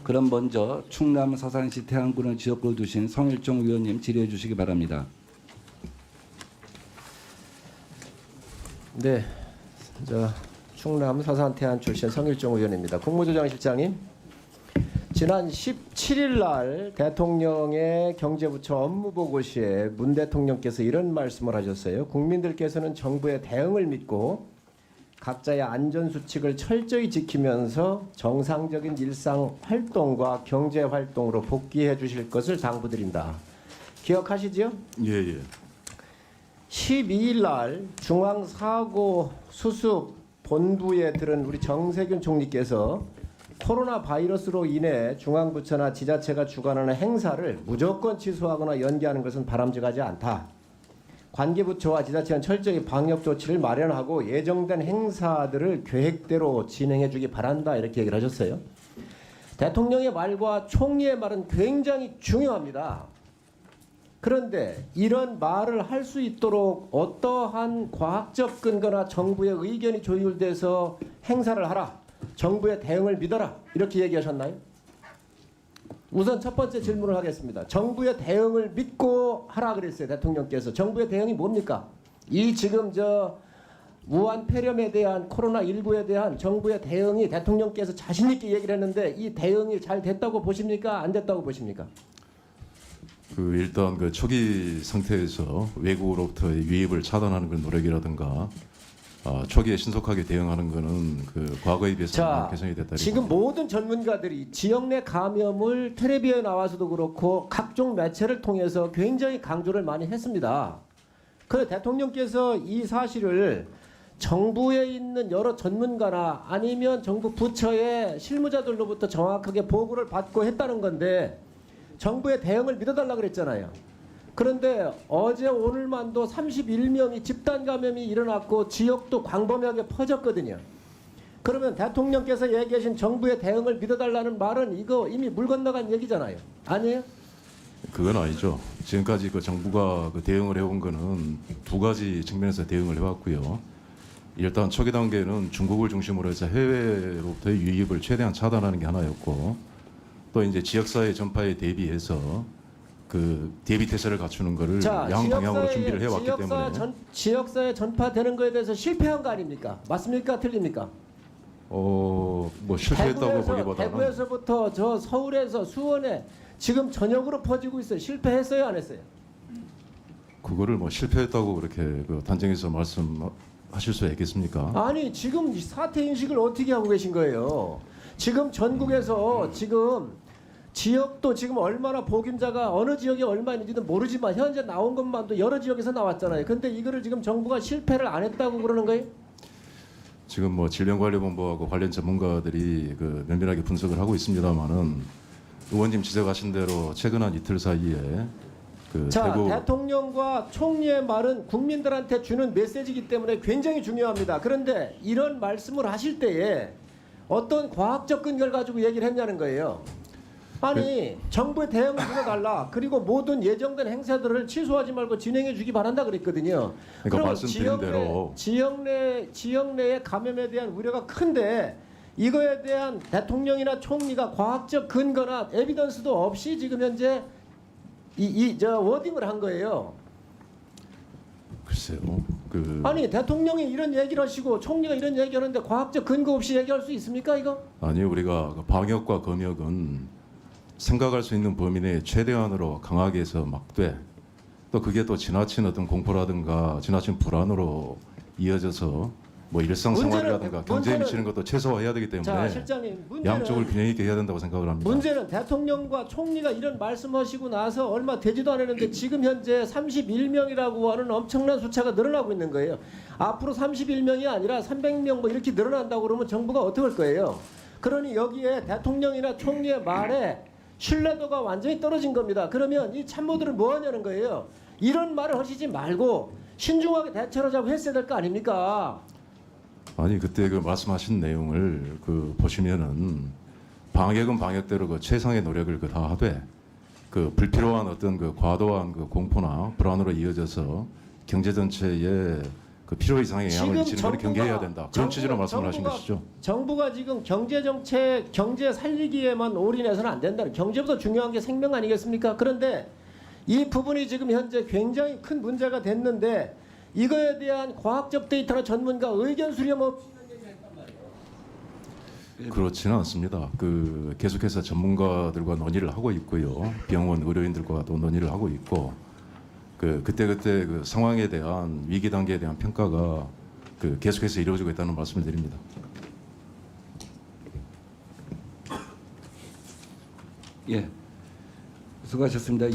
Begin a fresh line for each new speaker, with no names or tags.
그럼 먼저 충남 서산시 태안군을 지역구로 두신 성일종 의원님 질의해 주시기 바랍니다.
네, 충남 서산 태안 출신 성일종 의원입니다. 국무조정실장님, 지난 17일 날 대통령의 경제부처 업무보고 시에 문 대통령께서 이런 말씀을 하셨어요. 국민들께서는 정부의 대응을 믿고 각자의 안전수칙을 철저히 지키면서 정상적인 일상 활동과 경제 활동으로 복귀해 주실 것을 당부드린다. 기억하시죠?
예.
12일 날 중앙사고 수습 본부에 들은 우리 정세균 총리께서 코로나 바이러스로 인해 중앙부처나 지자체가 주관하는 행사를 무조건 취소하거나 연기하는 것은 바람직하지 않다. 관계부처와 지자체는 철저히 방역 조치를 마련하고 예정된 행사들을 계획대로 진행해 주기 바란다. 이렇게 얘기를 하셨어요. 대통령의 말과 총리의 말은 굉장히 중요합니다. 그런데 이런 말을 할 수 있도록 어떠한 과학적 근거나 정부의 의견이 조율돼서 행사를 하라, 정부의 대응을 믿어라, 이렇게 얘기하셨나요? 우선 첫 번째 질문을 하겠습니다. 정부의 대응을 믿고 하라 그랬어요, 대통령께서. 정부의 대응이 뭡니까? 이 지금 우한 폐렴에 대한 코로나19에 대한 정부의 대응이 대통령께서 자신 있게 얘기를 했는데 이 대응이 잘 됐다고 보십니까? 안 됐다고 보십니까?
일단 그 초기 상태에서 외국으로부터의 유입을 차단하는 그런 노력이라든가 초기에 신속하게 대응하는 것은 그 과거에 비해서 개선이 됐다.
지금 모든 전문가들이 지역 내 감염을 텔레비에 나와서도 그렇고 각종 매체를 통해서 굉장히 강조를 많이 했습니다. 그런데 대통령께서 이 사실을 정부에 있는 여러 전문가나 아니면 정부 부처의 실무자들로부터 정확하게 보고를 받고 했다는 건데 정부의 대응을 믿어달라 그랬잖아요. 그런데 어제 오늘만도 31명이 집단 감염이 일어났고 지역도 광범위하게 퍼졌거든요. 그러면 대통령께서 얘기하신 정부의 대응을 믿어달라는 말은 이거 이미 물 건너간 얘기잖아요. 아니에요?
그건 아니죠. 지금까지 그 정부가 그 대응을 해온 거는 두 가지 측면에서 대응을 해왔고요. 일단 초기 단계는 중국을 중심으로 해서 해외로부터의 유입을 최대한 차단하는 게 하나였고, 또 이제 지역사회 전파에 대비해서 그 대비 태세를 갖추는 거를 양 방향으로 준비를 해왔기 때문에
지역사회 전파되는 거에 대해서 실패한 거 아닙니까? 맞습니까? 틀립니까?
뭐 실패했다고 보기보다는
대구에서부터 서울에서 수원에 지금 전역으로 퍼지고 있어요. 실패했어요, 안 했어요?
그거를 뭐 실패했다고 그렇게 그 단정해서 말씀하실 수 있겠습니까?
아니 지금 사태 인식을 어떻게 하고 계신 거예요? 지금 전국에서 지금 지역도 지금 얼마나 복임자가 어느 지역에 얼마 있는지는 모르지만 현재 나온 것만도 여러 지역에서 나왔잖아요. 근데 이거를 지금 정부가 실패를 안 했다고 그러는 거예요?
지금 뭐 질병관리본부하고 관련 전문가들이 그 면밀하게 분석을 하고 있습니다만은 의원님 지적하신 대로 최근 한 이틀 사이에 대구
대통령과 총리의 말은 국민들한테 주는 메시지이기 때문에 굉장히 중요합니다. 그런데 이런 말씀을 하실 때에 어떤 과학적 근거를 가지고 얘기를 했냐는 거예요. 아니 정부의 대응을 믿어달라. 그리고 모든 예정된 행사들을 취소하지 말고 진행해 주기 바란다 그랬거든요.
그러니까 말씀드린 대로
지역 내의 감염에 대한 우려가 큰데 이거에 대한 대통령이나 총리가 과학적 근거나 에비던스도 없이 지금 현재 워딩을 한 거예요.
글쎄요.
아니 대통령이 이런 얘기를 하시고 총리가 이런 얘기하는데 과학적 근거 없이 얘기할 수 있습니까 이거?
아니 우리가 방역과 검역은 생각할 수 있는 범위 내에 최대한으로 강하게 해서 막되 또 그게 또 지나친 어떤 공포라든가 지나친 불안으로 이어져서 뭐 일상생활이라든가 경제에 미치는 것도 최소화해야 되기 때문에
실장님,
양쪽을 균형 있게 해야 된다고 생각을 합니다.
문제는 대통령과 총리가 이런 말씀하시고 나서 얼마 되지도 않았는데 지금 현재 31명이라고 하는 엄청난 숫자가 늘어나고 있는 거예요. 앞으로 31명이 아니라 300명 뭐 이렇게 늘어난다고 그러면 정부가 어떻게 할 거예요? 그러니 여기에 대통령이나 총리의 말에 신뢰도가 완전히 떨어진 겁니다. 그러면 이 참모들은 뭐 하냐는 거예요. 이런 말을 하시지 말고 신중하게 대처를 하자고 했어야 될 거 아닙니까?
아니 그때 그 말씀하신 내용을 보시면은 방역은 방역대로 그 최상의 노력을 다 하되 그 불필요한 어떤 그 과도한 그 공포나 불안으로 이어져서 경제 전체에 그 필요 이상의 영향을 미치는 건
정부가-
경계해야 된다. 그런 취지로 말씀을 하신
정부가-
것이죠.
정부가 지금 경제 정책, 경제 살리기에만 올인해서는 안 된다는, 경제보다 중요한 게 생명 아니겠습니까? 그런데 이 부분이 지금 현재 굉장히 큰 문제가 됐는데 이거에 대한 과학적 데이터나 전문가 의견 수렴 없이
그렇지는 않습니다. 그 계속해서 전문가들과 논의를 하고 있고요. 병원 의료인들과도 논의를 하고 있고 그때 그 상황에 대한 위기 단계에 대한 평가가 그 계속해서 이루어지고 있다는 말씀을 드립니다.
예, 수고하셨습니다.